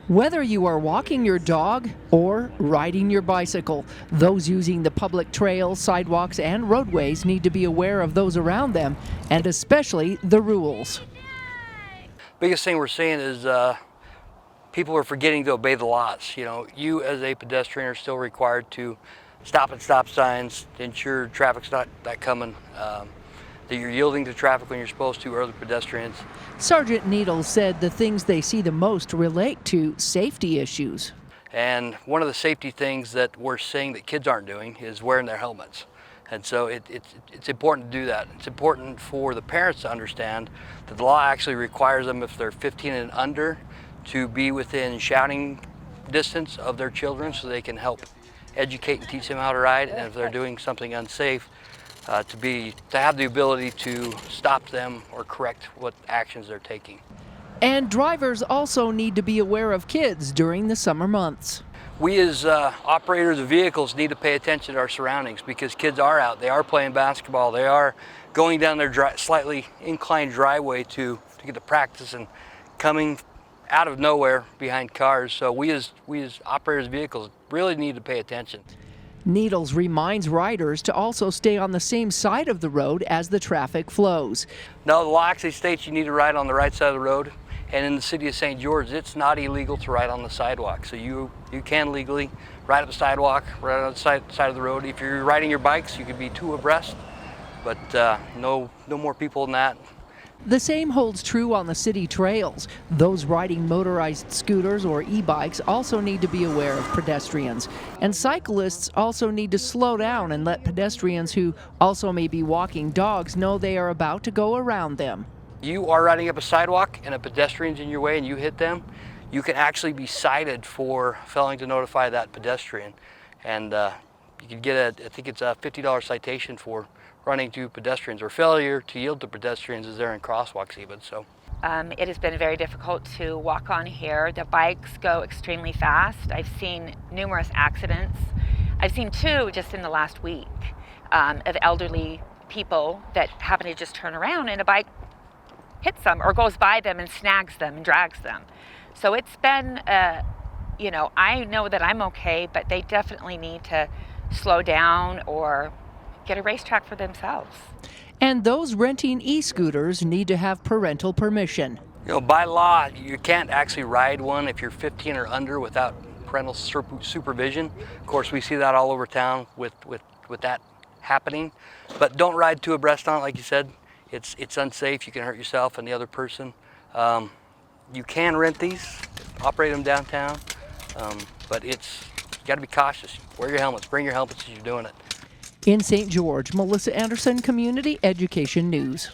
Whether you are walking your dog or riding your bicycle, those using the public trails, sidewalks, and roadways need to be aware of those around them, and especially the rules. Biggest thing we're seeing is people are forgetting to obey the laws. You know, you as a pedestrian are still required to stop at stop signs to ensure traffic's not coming, that you're yielding to traffic when you're supposed to, or other pedestrians. Sergeant Needles said the things they see the most relate to safety issues. And one of the safety things that we're seeing that kids aren't doing is wearing their helmets. And so it's important to do that. It's important for the parents to understand that the law actually requires them, if they're 15 and under, to be within shouting distance of their children so they can help educate and teach them how to ride. And if they're doing something unsafe, to have the ability to stop them or correct what actions they're taking. And drivers also need to be aware of kids during the summer months. We as operators of vehicles need to pay attention to our surroundings, because kids are out, they are playing basketball, they are going down their slightly inclined driveway to get to practice and coming out of nowhere behind cars. So we as operators of vehicles really need to pay attention. Needles reminds riders to also stay on the same side of the road as the traffic flows. No, the law actually states you need to ride on the right side of the road, and in the city of St. George, it's not illegal to ride on the sidewalk. So you can legally ride up the sidewalk, ride on the side of the road. If you're riding your bikes, you could be two abreast, but no more people than that. The same holds true on the city trails. Those riding motorized scooters or e-bikes also need to be aware of pedestrians. And cyclists also need to slow down and let pedestrians who also may be walking dogs know they are about to go around them. You are riding up a sidewalk and a pedestrian's in your way and you hit them, you can actually be cited for failing to notify that pedestrian. And you can get I think it's a $50 citation for running to pedestrians, or failure to yield to pedestrians as they're in crosswalks even. So it has been very difficult to walk on here. The bikes go extremely fast. I've seen numerous accidents. I've seen two just in the last week of elderly people that happen to just turn around and a bike hits them or goes by them and snags them and drags them. So it's been, I know that I'm okay, but they definitely need to slow down or get a racetrack for themselves. And those renting e-scooters need to have parental permission. You know, by law, you can't actually ride one if you're 15 or under without parental supervision. Of course, we see that all over town with that happening. But don't ride two abreast on it, like you said. It's unsafe. You can hurt yourself and the other person. You can rent these, operate them downtown, but you got to be cautious. Wear your helmets. Bring your helmets as you're doing it. In St. George, Melissa Anderson, Community Education News.